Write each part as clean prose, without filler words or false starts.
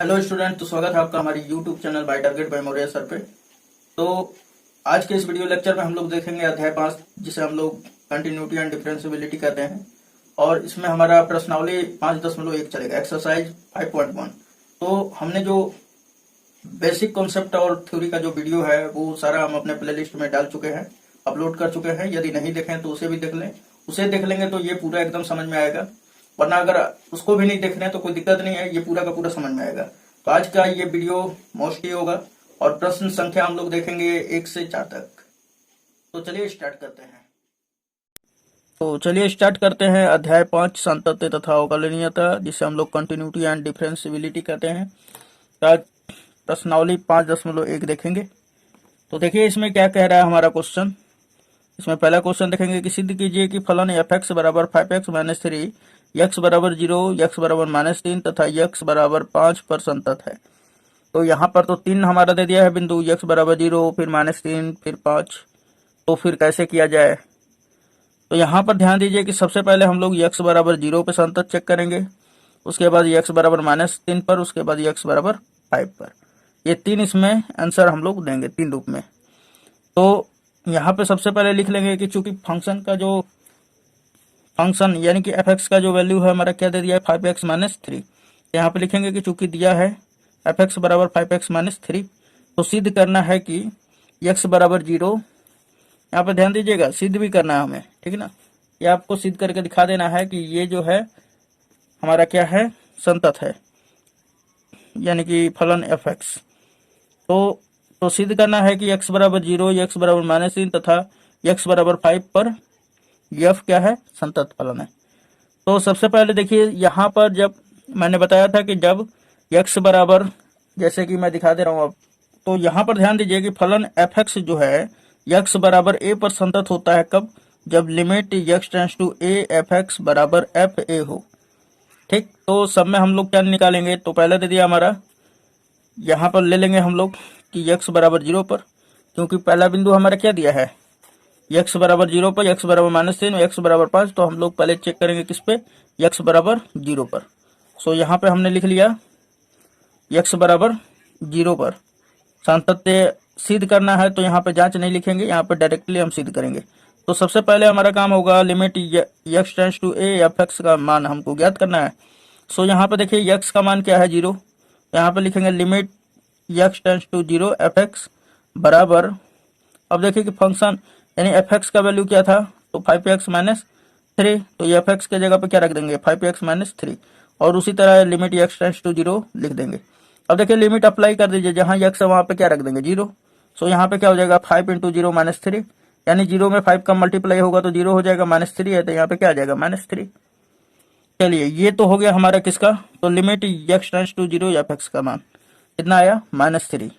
Hello student, तो स्वागत है आपका हमारी YouTube channel by target by Maurya sir पे। तो आज के इस वीडियो लेक्चर में हम लोग देखेंगे अध्याय 5, जिसे हम लोग कंटिन्यूटी एंड डिफरेंशिएबिलिटी कहते हैं। और इसमें हमारा प्रश्नावली 5.1 चलेगा, एक्सरसाइज 5.1। तो हमने जो बेसिक कॉन्सेप्ट और थ्योरी का जो वीडियो है वो सारा हम अपने प्ले लिस्ट में डाल चुके हैं, अपलोड कर चुके हैं। यदि नहीं देखें तो उसे भी देख लें, उसे देख लेंगे तो ये पूरा एकदम समझ में आएगा। वरना अगर उसको भी नहीं देख रहे हैं तो कोई दिक्कत नहीं है, ये पूरा का पूरा समझ में आएगा। तो आज का ये वीडियो मोस्टली होगा और प्रश्न संख्या हम लोग देखेंगे 1 से 4 तक। तो चलिए स्टार्ट करते हैं अध्याय 5, सातत्य तथा अवकलनीयता, जिसे हम लोग कंटिन्यूटी एंड डिफरेंशिएबिलिटी कहते हैं। तो आज प्रश्नावली 5.1 देखेंगे। तो देखिए इसमें क्या कह रहा है हमारा क्वेश्चन। इसमें पहला क्वेश्चन देखेंगे कि सिद्ध कीजिए कि फलन f(x) बराबर 5x-3, x बराबर 0, x बराबर -3 तथा x बराबर 5 पर संतत है। तो यहाँ पर तो 3 हमारा दे दिया है बिंदु, x बराबर 0, फिर -3, फिर 5। तो फिर कैसे किया जाए? तो यहाँ पर ध्यान दीजिए कि सबसे पहले हम लोग x बराबर 0 पे संतत चेक करेंगे, उसके बाद x बराबर -3 पर, उसके बाद x बराबर 5 पर। ये 3 इसमें आंसर हम लोग देंगे 3 रूप में। तो यहाँ पे सबसे पहले लिख लेंगे कि चूंकि फंक्शन यानी कि f(x) का जो वैल्यू है हमारा क्या दे दिया है 5x-3। यहाँ पे लिखेंगे कि चूंकि दिया है f(x) बराबर 5x-3, तो सिद्ध करना है कि x बराबर 0। यहाँ पे ध्यान दीजिएगा, सिद्ध भी करना है हमें, ठीक है ना। ये आपको सिद्ध करके दिखा देना है कि ये जो है हमारा क्या है, संतत है, यानी कि फलन f(x). तो सिद्ध करना है कि x बराबर 0, x बराबर -3 तथा x बराबर 5 पर f क्या है, संतत फलन है। तो सबसे पहले देखिए यहाँ पर जब मैंने बताया था कि जब x बराबर, जैसे कि मैं दिखा दे रहा हूँ अब, तो यहाँ पर ध्यान दीजिए कि फलन f(x) जो है x बराबर a पर संतत होता है। कब? जब limit x tends to a f(x) बराबर fa हो। ठीक, तो सब में हम लोग क्या निकालेंगे? तो पहले दे दिया हमारा, यहाँ पर ले लेंगे हम लोग कि x बराबर 0 पर, क्योंकि पहला बिंदु हमारा क्या दिया है, x बराबर 0 पर, x बराबर -3, x बराबर 5। तो हम लोग पहले चेक करेंगे किस पे, x बराबर 0 पर। सो यहाँ पे हमने लिख लिया x बराबर 0 पर। सातत्य सिद्ध करना है तो यहाँ पे जांच नहीं लिखेंगे, यहाँ पे डायरेक्टली हम सिद्ध करेंगे। तो सबसे पहले हमारा काम होगा limit x tends to a f(x) का मान हमको ज्ञात करना है। सो यहाँ पे देखिए x का मान क्या है, 0। यहाँ पे लिखेंगे limit x tends to 0 f(x) बराबर, अब देखिए कि फंक्शन यानी f(x) का वैल्यू क्या था, तो 5x-3। तो ये f(x) के जगह पे क्या रख देंगे, 5x-3। और उसी तरह लिमिट x टेंड्स टू 0 लिख देंगे। अब देखिए लिमिट अप्लाई कर दीजिए, जहां x है वहां पे क्या रख देंगे, 0। सो यहाँ पे क्या हो जाएगा, 5 × 0 -3, यानी 0 में 5 का मल्टीप्लाई होगा तो 0 हो जाएगा, -3 है तो यहाँ पे क्या आ जाएगा, -3। चलिए ये तो हो गया हमारा किसका, तो limit x tends to 0 f(x) का मान कितना आया, -3।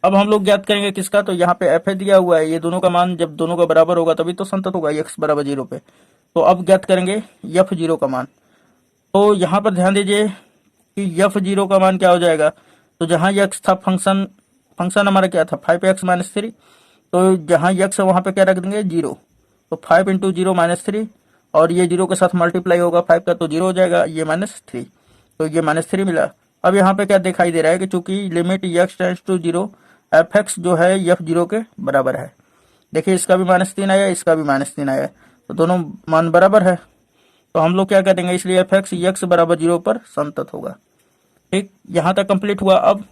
अब हम लोग ज्ञात करेंगे किसका, तो यहाँ पे f दिया हुआ है, ये दोनों का मान जब दोनों का बराबर होगा तभी तो संतत होगा x बराबर 0 पे। तो अब ज्ञात करेंगे f0 का मान। तो यहाँ पर ध्यान दीजिए कि f0 का मान क्या हो जाएगा, तो जहाँ x था फंक्शन हमारा क्या था 5x-3, तो जहाँ x है वहाँ पे क्या रख देंगे, 0। तो 5 × 0 -3, और ये 0 के साथ मल्टीप्लाई होगा 5 का तो 0 हो जाएगा, ये -3। तो ये -3 मिला। अब यहाँ पे क्या दिखाई दे रहा है कि चूंकि limit x tends to 0 f(x) जो है f0 के बराबर है। देखिए इसका भी -3 आया, इसका भी -3 आया, तो दोनों मान बराबर है। तो हम लोग क्या कर देंगे, इसलिए f(x) x बराबर 0 पर संतत होगा। ठीक, यहाँ तक कंप्लीट हुआ। अब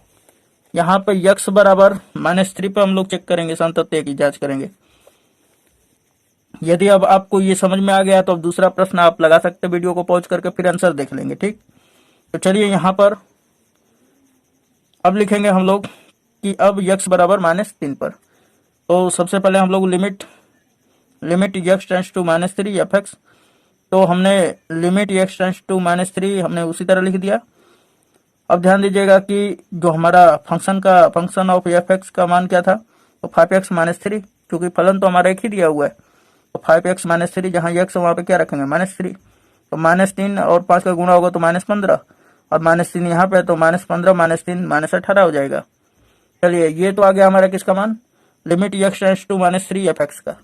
यहाँ पे x बराबर -3 पे हम लोग चेक करेंगे, संतत्य की जांच करेंगे। यदि अब आपको ये समझ में आ गया तो अब दूसरा प्रश्न आप लगा सकते, वीडियो को पॉज करके फिर आंसर देख लेंगे। ठीक, तो चलिए यहाँ पर अब लिखेंगे हम लोग कि अब x बराबर -3 पर। तो सबसे पहले हम लोग limit x tends to -3 f(x), तो हमने लिमिट x टेंड्स टू -3 हमने उसी तरह लिख दिया। अब ध्यान दीजिएगा कि जो हमारा फंक्शन ऑफ f(x) का मान क्या था, तो 5x-3, क्योंकि फलन तो हमारा एक ही दिया हुआ है। तो 5x-3 जहाँ x है वहाँ पे क्या रखेंगे, -3। तो -3 और 5 का गुणा होगा तो -15, और -3 यहाँ पे तो -15 -3 -18 हो जाएगा। चलिए ये तो आ गया हमारा किसका मान, limit x tends to -3 f(x) का।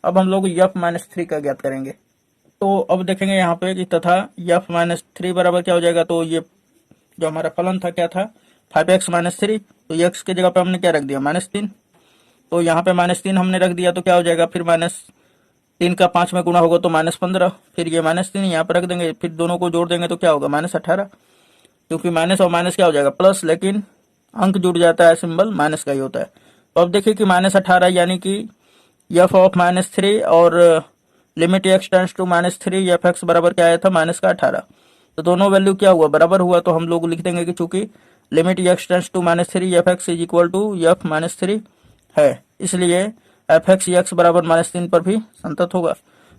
अब हम लोग f-3 का ज्ञात करेंगे। तो अब देखेंगे यहाँ पे कि तथा f-3 बराबर क्या हो जाएगा, तो ये जो हमारा फलन था क्या था 5x माइनस 3, तो x की जगह पे हमने क्या रख दिया -3, तो यहाँ पे -3 हमने रख दिया तो क्या हो जाएगा फिर -3 का 5 में गुणा होगा तो -15, फिर ये -3 यहाँ पे रख देंगे, फिर दोनों को जोड़ देंगे तो क्या होगा -18, क्योंकि माइनस और माइनस क्या हो जाएगा प्लस, लेकिन अंक जुड़ जाता है सिंबल माइनस का ही होता है। तो अब देखिए कि -18 यानी कि f ऑफ -3 और limit x tends to -3 f x बराबर क्या आया था -18, तो दोनों वैल्यू क्या हुआ बराबर हुआ, तो हम लोग लिख देंगे कि चूंकि limit x tends to -3 f x is equal to f -3 है, इसलिए एफ एक्स x बराबर -3 पर भी संतत होगा।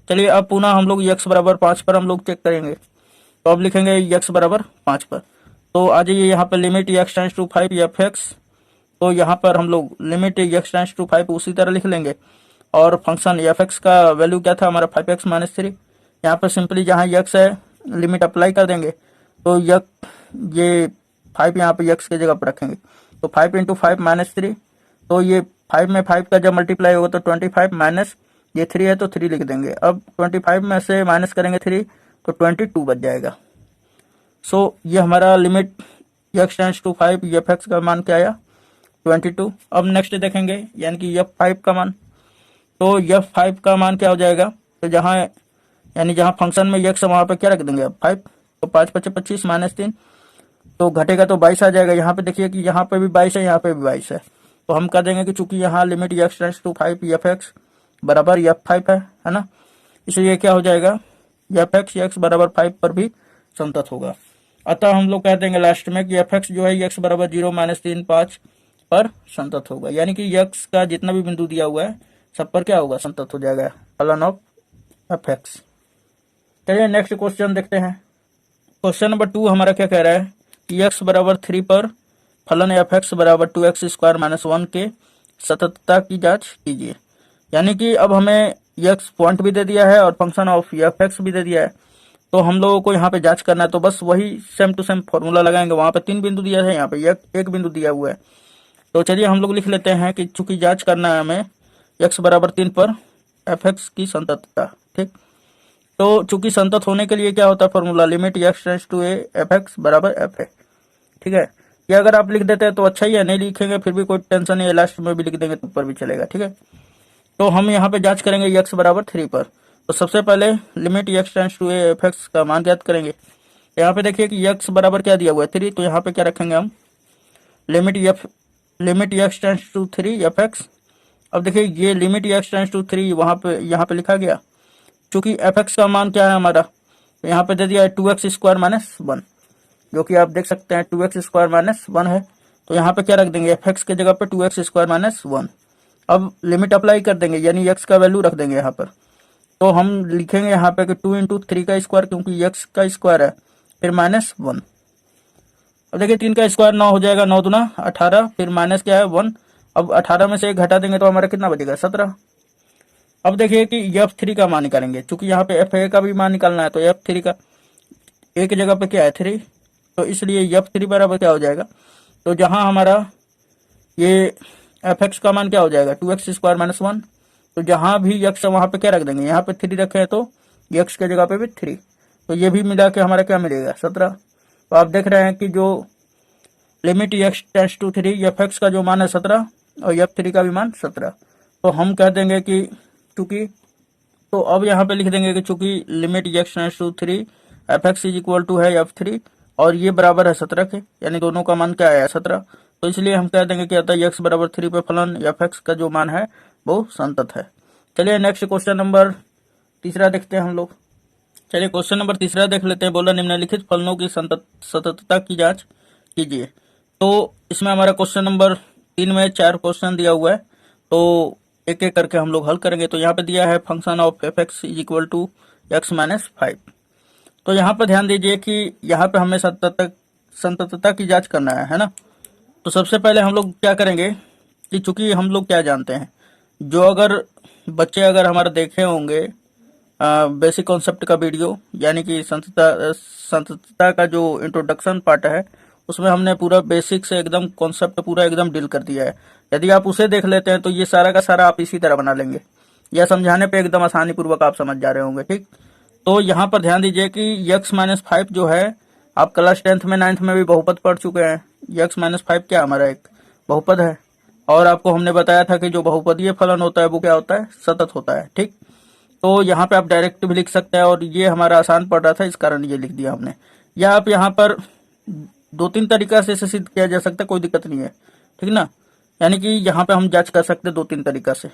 चलिए अब पुनः हम लोग x बराबर 5 पर हम लोग चेक करेंगे, तो अब लिखेंगे x बराबर 5 पर, तो आ जाइए यहाँ पर limit x tends to 5 f x, तो यहाँ पर हम लोग लिमिट x टेंड्स टू 5 उसी तरह लिख लेंगे, और फंक्शन एफ एक्स का वैल्यू क्या था हमारा 5x माइनस 3, यहाँ पर सिंपली जहाँ x है लिमिट अप्लाई कर देंगे, तो ये 5 यहाँ पे x की जगह पर रखेंगे, तो 5 इंटू 5 -3, तो ये 5 में 5 का जब मल्टीप्लाई होगा तो 25 माइनस ये 3 है तो 3 लिख देंगे, अब 25 में से माइनस करेंगे 3 तो 22 बच जाएगा। सो ये हमारा limit x tends to 5 f x का मान क्या आया 22। अब नेक्स्ट देखेंगे यानी कि f5 का मान, तो f5 का मान क्या हो जाएगा, तो जहाँ फंक्शन में x है वहाँ पे क्या रख देंगे 5, तो 5 × 5 = 25 -3, तो घटेगा तो 22 आ जाएगा। यहाँ पे देखिए कि यहाँ पे भी 22 है, यहाँ पे भी 22 है, तो हम कह देंगे कि चूंकि यहाँ limit x tends to 5 f x बराबर f5 है ना, इसलिए क्या हो जाएगा एफ एक्स x बराबर 5 पर भी संतत होगा। अतः हम लोग कह देंगे लास्ट में कि एफ एक्स जो है x बराबर 0 -3 5 पर संतत होगा, यानी कि x का जितना भी बिंदु दिया हुआ है सब पर क्या होगा संतत हो जाएगा फलन ऑफ एफ एक्स। चलिए नेक्स्ट क्वेश्चन देखते हैं। क्वेश्चन नंबर 2 हमारा क्या कह रहा है कि x बराबर 3 पर फलन एफ एक्स बराबर 2x² - 1 के सततता की जांच कीजिए। यानी कि अब हमें x पॉइंट भी दे दिया है और फंक्शन ऑफ एफ एक्स भी दे दिया है, तो हम लोगों को यहाँ पे जांच करना है, तो बस वही सेम टू सेम फॉर्मूला लगाएंगे। वहाँ पे 3 बिंदु दिया है, यहाँ पे एक बिंदु दिया हुआ है, तो चलिए हम लोग लिख लेते हैं कि चूंकि जांच करना है हमें x बराबर 3 पर एफ एक्स की संततता, ठीक। तो चूंकि संतत होने के लिए क्या होता है formula limit x tends to f x बराबर f है, ठीक है। ये अगर आप लिख देते हैं तो अच्छा ही है, नहीं लिखेंगे फिर भी कोई टेंशन नहीं है, लास्ट में भी लिख देंगे तो ऊपर भी चलेगा, ठीक है। तो हम यहाँ पे जांच करेंगे x बराबर 3 पर, तो सबसे पहले limit x tends to f x का मान ज्ञात करेंगे। यहाँ पे देखिए कि x बराबर क्या दिया हुआ है 3, तो यहाँ पे क्या रखेंगे हम limit x tends to 3 f x. अब देखिए ये लिमिट x टेंड्स टू 3 यहाँ पे लिखा गया, चूंकि एफ एक्स का मान क्या है हमारा, तो यहाँ पे दे दिया है 2x² - 1, जो कि आप देख सकते हैं 2x² - 1 है, तो यहाँ पे क्या रख देंगे एफ एक्स के जगह पे 2x² - 1। अब लिमिट अप्लाई कर देंगे यानी x का वैल्यू रख देंगे यहाँ पर, तो हम लिखेंगे यहाँ पे कि 2 × 3 का स्क्वायर, क्योंकि x का स्क्वायर है, फिर -1। अब देखिए 3 का स्क्वायर 9 हो जाएगा, 9 दूना 18, फिर माइनस क्या है 1। अब 18 में से 1 घटा देंगे तो हमारा कितना बचेगा 17। अब देखिए कि f3 का मान निकालेंगे, चूंकि यहाँ पे fa का भी मान निकालना है, तो f3 का एक जगह पे क्या है 3, तो इसलिए f3 बराबर क्या हो जाएगा, तो जहाँ हमारा ये fx का मान क्या हो जाएगा 2x² - 1, तो जहाँ भी x है वहाँ पे क्या रख देंगे, यहाँ पे 3 रखे हैं तो x के जगह पे भी 3, तो ये भी मिला के हमारा क्या मिलेगा 17। तो आप देख रहे हैं कि जो limit x tends to 3 f x का जो मान है 17 और f3 का भी मान 17, तो हम कह देंगे कि चूंकि, तो अब यहाँ पे लिख देंगे कि चूंकि limit x tends to 3 f x is equal to है f3 और ये बराबर है 17 के, यानी दोनों का मान क्या आया 17, तो इसलिए हम कह देंगे कि अतः x बराबर 3 पे फलन एफ एक्स का जो मान है वो संतत है। चलिए नेक्स्ट क्वेश्चन नंबर 3 देखते हैं हम लोग। चलिए क्वेश्चन नंबर 3 देख लेते हैं। बोला निम्नलिखित फलनों की सततता की जांच कीजिए। तो इसमें हमारा क्वेश्चन नंबर 3 में 4 क्वेश्चन दिया हुआ है, तो एक एक करके हम लोग हल करेंगे। तो यहाँ पे दिया है function of f x is equal to x - 5। तो यहाँ पर ध्यान दीजिए कि यहाँ पे हमें संततता की जांच करना है ना। तो सबसे पहले हम लोग क्या करेंगे कि चूंकि हम लोग क्या जानते हैं, जो अगर बच्चे अगर हमारे देखे होंगे बेसिक कॉन्सेप्ट का वीडियो, यानी कि संततता का जो इंट्रोडक्शन पार्ट है उसमें हमने पूरा बेसिक से एकदम कॉन्सेप्ट पूरा एकदम डील कर दिया है। यदि आप उसे देख लेते हैं तो ये सारा का सारा आप इसी तरह बना लेंगे, यह समझाने पे एकदम आसानी पूर्वक आप समझ जा रहे होंगे, ठीक। तो यहाँ पर ध्यान दीजिए कि x - 5 जो है आप क्लास 10th में 9th में भी बहुपद पढ़ चुके हैं। x माइनस 5 क्या हमारा एक बहुपद है, और आपको हमने बताया था कि जो बहुपदीय फलन होता है वो क्या होता है, सतत होता है। ठीक, तो यहाँ पे आप डायरेक्ट भी लिख सकते हैं, और ये हमारा आसान पड़ रहा था इस कारण ये लिख दिया हमने। या आप यहाँ पर 2-3 तरीका से इसे सिद्ध किया जा सकता है, कोई दिक्कत नहीं है, ठीक ना। यानी कि यहाँ पे हम जांच कर सकते हैं 2-3 तरीका से।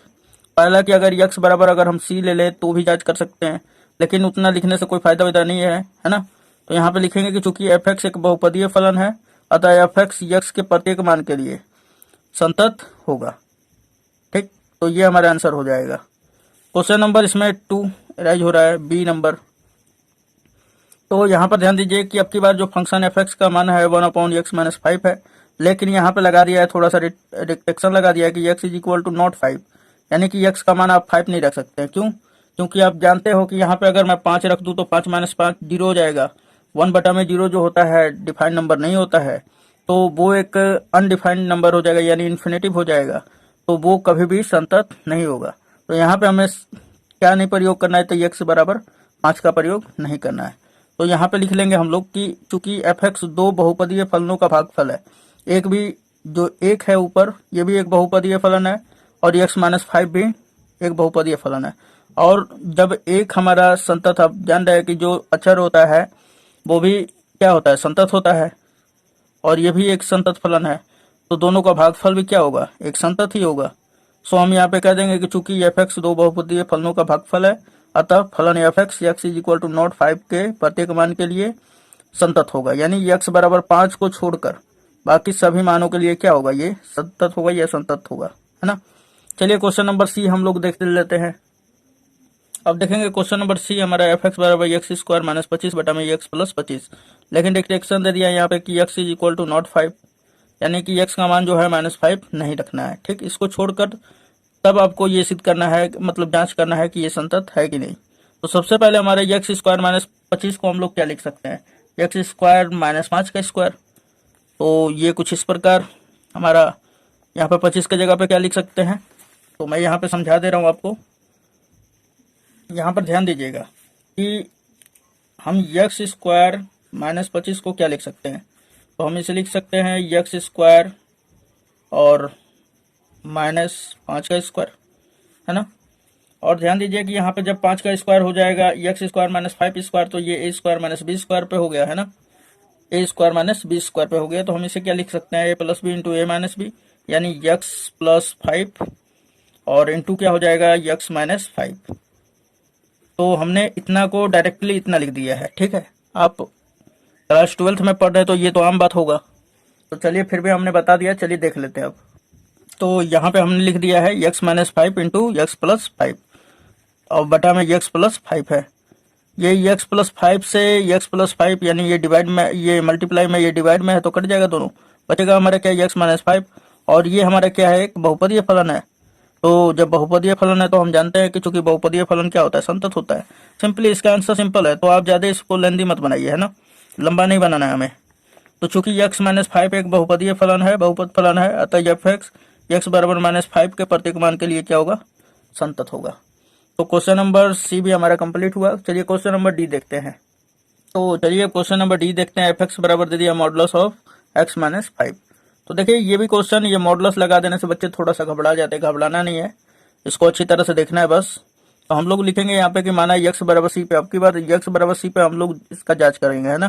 पहला कि अगर x बराबर अगर हम c ले लें तो भी जांच कर सकते हैं, लेकिन उतना लिखने से कोई फायदा वायदा नहीं है ना। तो यहाँ पे लिखेंगे कि चूंकि f(x) एक बहुपदीय फलन है, अतः f(x) x के प्रत्येक मान के लिए संतत होगा। ठीक, तो ये हमारा आंसर हो जाएगा। क्वेश्चन नंबर इसमें 2 राइज हो रहा है, बी नंबर। तो यहाँ पर ध्यान दीजिए कि अब की बार जो फंक्शन f(x) का मान है 1/x माइनस 5 है, लेकिन यहाँ पे लगा दिया है थोड़ा सा रिस्ट्रिक्शन लगा दिया है कि x is equal to not 5, यानी कि x का मान आप 5 नहीं रख सकते हैं। क्यों? क्योंकि आप जानते हो कि यहाँ पे अगर मैं 5 रख दूं तो 5 माइनस 5 0 हो जाएगा। 1/0 जो होता है डिफाइंड नंबर नहीं होता है, तो वो एक अनडिफाइंड नंबर हो जाएगा, यानी इन्फिनेटिव हो जाएगा, तो वो कभी भी संतत नहीं होगा। तो यहाँ पे हमें क्या नहीं प्रयोग करना है, तो x बराबर 5 का प्रयोग नहीं करना है। तो यहाँ पे लिख लेंगे हम लोग कि चूंकि f(x) दो बहुपदीय फलनों का भागफल है, एक भी जो एक है ऊपर ये भी एक बहुपदीय फलन है, और x माइनस 5 भी एक बहुपदीय फलन है। और जब एक हमारा संतत, आप जान रहे हैं कि जो अचर होता है वो भी क्या होता है, संतत होता है, और ये भी एक संतत फलन है, तो दोनों का भागफल भी क्या होगा, एक संतत ही होगा। सो हम यहाँ पे कह देंगे कि चूंकि f(x) दो बहुपदीय फलनों का भागफल है, अतः फलन f(x) x is equal to not 5 के प्रत्येक मान के लिए संतत होगा। यानी x बराबर 5 को छोड़कर बाकी सभी मानों के लिए क्या होगा, ये संतत होगा, या संतत होगा, है ना। चलिए क्वेश्चन नंबर सी हम लोग देख लेते हैं। अब देखेंगे क्वेश्चन नंबर सी हमारा f(x) बराबर x स्क्वायर माइनस 25 बटा में x प्लस 25, लेकिन रिस्ट्रिक्शन दे दिया यहाँ पे कि x is equal to not 5, यानी कि x का मान जो है -5 नहीं रखना है। ठीक, इसको छोड़कर तब आपको ये सिद्ध करना है, मतलब जांच करना है कि ये संतत है कि नहीं। तो सबसे पहले हमारे x स्क्वायर माइनस 25 को हम लोग क्या लिख सकते हैं, x स्क्वायर माइनस 5 का स्क्वायर। तो ये कुछ इस प्रकार हमारा यहाँ पे 25 की जगह पे क्या लिख सकते हैं, तो मैं यहाँ पे समझा दे रहा हूँ आपको। यहाँ पर ध्यान दीजिएगा कि हम x स्क्वायर माइनस 25 को क्या लिख सकते हैं, तो हम इसे लिख सकते हैं x स्क्वायर और माइनस 5 का स्क्वायर, है ना। और ध्यान दीजिए कि यहाँ पे जब 5 का स्क्वायर हो जाएगा x स्क्वायर माइनस 5 स्क्वायर, तो ये a square minus b square पे हो गया, है ना। a square minus b square पे हो गया, तो हम इसे क्या लिख सकते हैं, a plus b into a minus b, यानी x प्लस 5 और इंटू क्या हो जाएगा, x माइनस 5। तो हमने इतना को डायरेक्टली इतना लिख दिया है। ठीक है, आप क्लास 12th में पढ़ रहे हैं तो ये तो आम बात होगा, तो चलिए फिर भी हमने बता दिया, चलिए देख लेते हैं अब। तो यहाँ पे हमने लिख दिया है x minus 5 into x plus 5 और बटा में x प्लस 5 है। ये x प्लस 5 से x प्लस 5, यानी ये डिवाइड में, ये मल्टीप्लाई में, ये डिवाइड में है, तो कट जाएगा दोनों, बचेगा हमारा क्या, x माइनस 5। और ये हमारा क्या है, एक बहुपदीय फलन है। तो जब बहुपदीय फलन है तो हम जानते हैं कि चूंकि बहुपदीय फलन क्या होता है, संतत होता है। सिंपली इसका आंसर सिंपल है, तो आप ज़्यादा इसको लेंदी मत बनाइए, है ना, लंबा नहीं बनाना है हमें। तो चूंकि x माइनस 5 एक बहुपदीय फलन है, बहुपद फलन है, अतः f(x) x बराबर -5 के प्रत्येक मान के लिए क्या होगा, संतत होगा। तो क्वेश्चन नंबर सी भी हमारा कंप्लीट हुआ। चलिए क्वेश्चन नंबर डी देखते हैं। तो चलिए क्वेश्चन नंबर डी देखते हैं। f(x) बराबर दे दिया मॉडुलस ऑफ x माइनस 5। तो देखिए ये भी क्वेश्चन, ये मॉडुलस लगा देने से बच्चे थोड़ा सा घबरा जाते हैं, घबराना नहीं है, इसको अच्छी तरह से देखना है बस। तो हम लोग लिखेंगे यहाँ पे कि माना x बराबर सी पे, अब की बार x बराबर सी पे हम लोग इसका जांच करेंगे, है ना।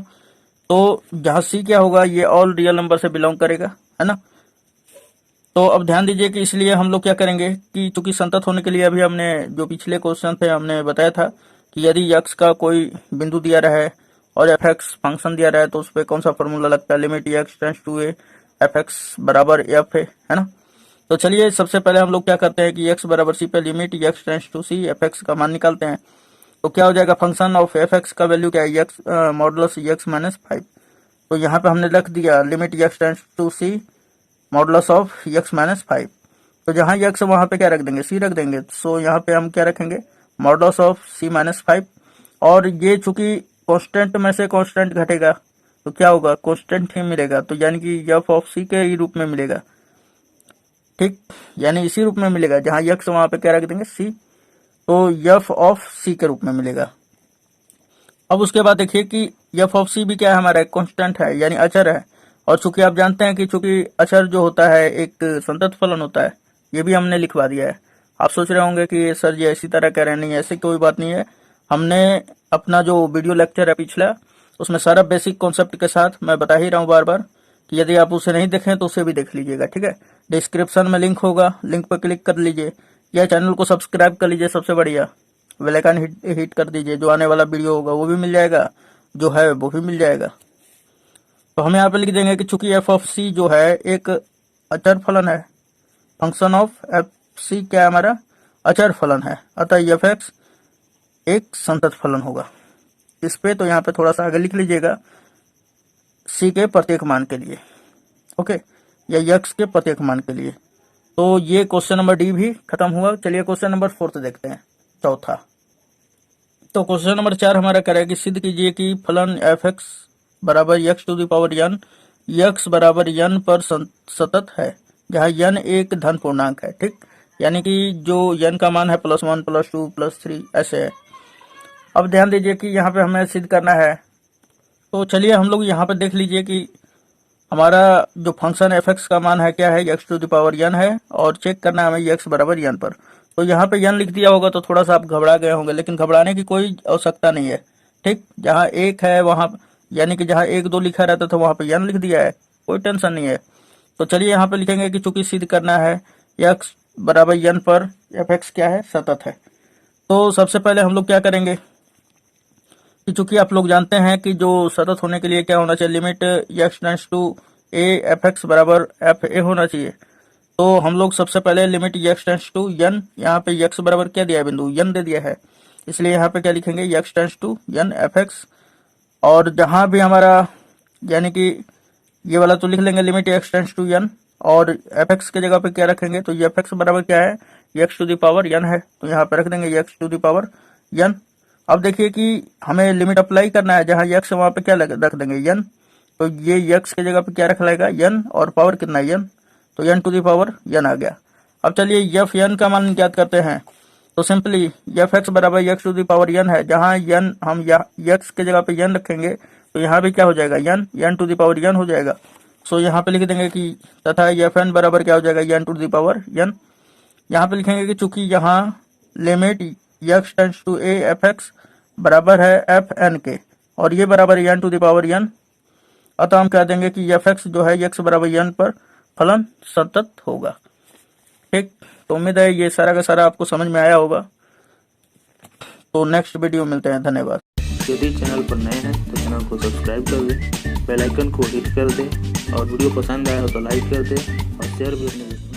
तो जहाँ सी क्या होगा, ये ऑल रियल नंबर से बिलोंग करेगा, है ना। तो अब ध्यान दीजिए कि इसलिए हम लोग क्या करेंगे कि चूंकि संतत होने के लिए अभी हमने जो पिछले क्वेश्चन पे हमने बताया था कि यदि x का कोई बिंदु दिया रहा है और f(x) फंक्शन दिया रहा है, तो उस पर कौन सा फॉर्मूला लगता है, limit x tends to a f(x) बराबर f है ना। तो चलिए सबसे पहले हम लोग क्या करते हैं कि x बराबर सी पे limit x tends to c f(x) का मान निकालते हैं। तो क्या हो जाएगा, फंक्शन ऑफ f(x) का वैल्यू क्या है, x मॉडुलस x माइनस 5। तो यहाँ पे हमने रख दिया limit x tends to c modulus of x minus 5। तो जहाँ x वहाँ पे क्या रख देंगे, c रख देंगे। सो यहाँ पे हम क्या रखेंगे, मॉडुलस ऑफ c माइनस 5। और ये चूंकि कांस्टेंट में से कांस्टेंट घटेगा तो क्या होगा, कांस्टेंट ही मिलेगा, तो यानी कि f ऑफ c के ही रूप में मिलेगा। ठीक, यानी इसी रूप में मिलेगा, जहाँ x वहाँ पे क्या रख देंगे, c, तो f ऑफ c के रूप में मिलेगा। अब उसके बाद देखिए कि एफ ऑफ सी भी क्या है, हमारा एक कांस्टेंट है यानी अचर है। और चूंकि आप जानते हैं कि चूंकि अचर जो होता है एक संतत फलन होता है, ये भी हमने लिखवा दिया है। आप सोच रहे होंगे कि सर जी ऐसी तरह कह रहे हैं, नहीं ऐसी कोई बात नहीं है। हमने अपना जो वीडियो लेक्चर है पिछला, उसमें सारा बेसिक कॉन्सेप्ट के साथ मैं बता ही रहा हूँ बार बार कि यदि आप उसे नहीं देखें तो उसे भी देख लीजिएगा, ठीक है। डिस्क्रिप्शन में लिंक होगा, लिंक पर क्लिक कर लीजिए या चैनल को सब्सक्राइब कर लीजिए, सबसे बढ़िया बेल आइकन हिट कर दीजिए, जो आने वाला वीडियो होगा वो भी मिल जाएगा, जो है वो भी मिल जाएगा। तो हम यहाँ पे लिख देंगे कि चूंकि एफ ऑफ सी जो है एक अचर फलन है, फंक्शन ऑफ एफ सी क्या है हमारा अचर फलन है, अतः एफ एक्स एक संतत फलन होगा इस पे। तो यहाँ पे थोड़ा सा आगे लिख लीजिएगा सी के प्रत्येक मान के लिए, ओके, या यक्स के प्रत्येक मान के लिए। तो ये क्वेश्चन नंबर डी भी खत्म हुआ। चलिए क्वेश्चन नंबर 4 देखते हैं, चौथा। तो क्वेश्चन नंबर 4 हमारा करेगा कि सिद्ध कीजिए कि फलन एफ एक्स बराबर x to the power n x बराबर एन पर सतत है, जहाँ एन एक धन पूर्णांक है, ठीक। यानी कि जो एन का मान है +1 +2 +3 ऐसे है। अब ध्यान दीजिए कि यहाँ पे हमें सिद्ध करना है। तो चलिए हम लोग यहाँ पे देख लीजिए कि हमारा जो फंक्शन एफ एक्स का मान है क्या है, x to the power n है, और चेक करना है हमें एक्स बराबर एन पर। तो यहाँ पे एन लिख दिया होगा तो थोड़ा सा आप घबरा गए होंगे, लेकिन घबराने की कोई आवश्यकता नहीं है, ठीक। जहाँ एक है वहाँ यानी कि जहाँ 1 2 लिखा रहता था वहाँ पे एन लिख दिया है, कोई टेंशन नहीं है। तो चलिए यहाँ पे लिखेंगे कि चूंकि सिद्ध करना है एक्स बराबर एन पर एफ एक्स क्या है सतत है। तो सबसे पहले हम लोग क्या करेंगे कि चूंकि आप लोग जानते हैं कि जो सतत होने के लिए क्या होना चाहिए, limit x tends to a f x बराबर एफ ए होना चाहिए। तो हम लोग सबसे पहले limit x tends to n, यहाँ पे एक्स बराबर क्या दिया है बिंदु एन दे दिया है, इसलिए यहाँ पे क्या लिखेंगे x tends to n f x. और जहाँ भी हमारा यानी कि ये वाला तो लिख लेंगे limit x tends to n, और एफ एक्स के जगह पे क्या रखेंगे, तो एफ एक्स बराबर क्या है x to the power n है, तो यहाँ पे रख देंगे x to the power n. अब देखिए कि हमें लिमिट अप्लाई करना है, जहाँ यक्स वहाँ पे क्या रख देंगे एन, तो ये यक्स के जगह पे क्या रख लेगा एन, और पावर कितना एन, तो n to the power n आ गया। अब चलिए एफ एन का मान ज्ञात करते हैं। तो सिंपली एफ एक्स बराबर x to the power n है, जहाँ एन हम यक्स के जगह पे एन रखेंगे तो यहाँ भी क्या हो जाएगा n to the power n हो जाएगा। सो यहाँ पे लिख देंगे कि तथा एफ एन बराबर क्या हो जाएगा n to the power n. यहाँ पे लिखेंगे कि चूंकि यहाँ limit x tends to a f x बराबर है एफ एन के, और ये बराबर n to the power n, अतः हम कह देंगे कि एफ एक्स जो है एक्स बराबर एन पर फलन सतत होगा, ठीक। तो उम्मीद है ये सारा का सारा आपको समझ में आया होगा। तो नेक्स्ट वीडियो मिलते हैं, धन्यवाद। यदि चैनल पर नए हैं तो चैनल को सब्सक्राइब कर दें, बेल आइकन को हिट कर दें, और वीडियो पसंद आया हो तो लाइक कर दें और शेयर भी अपने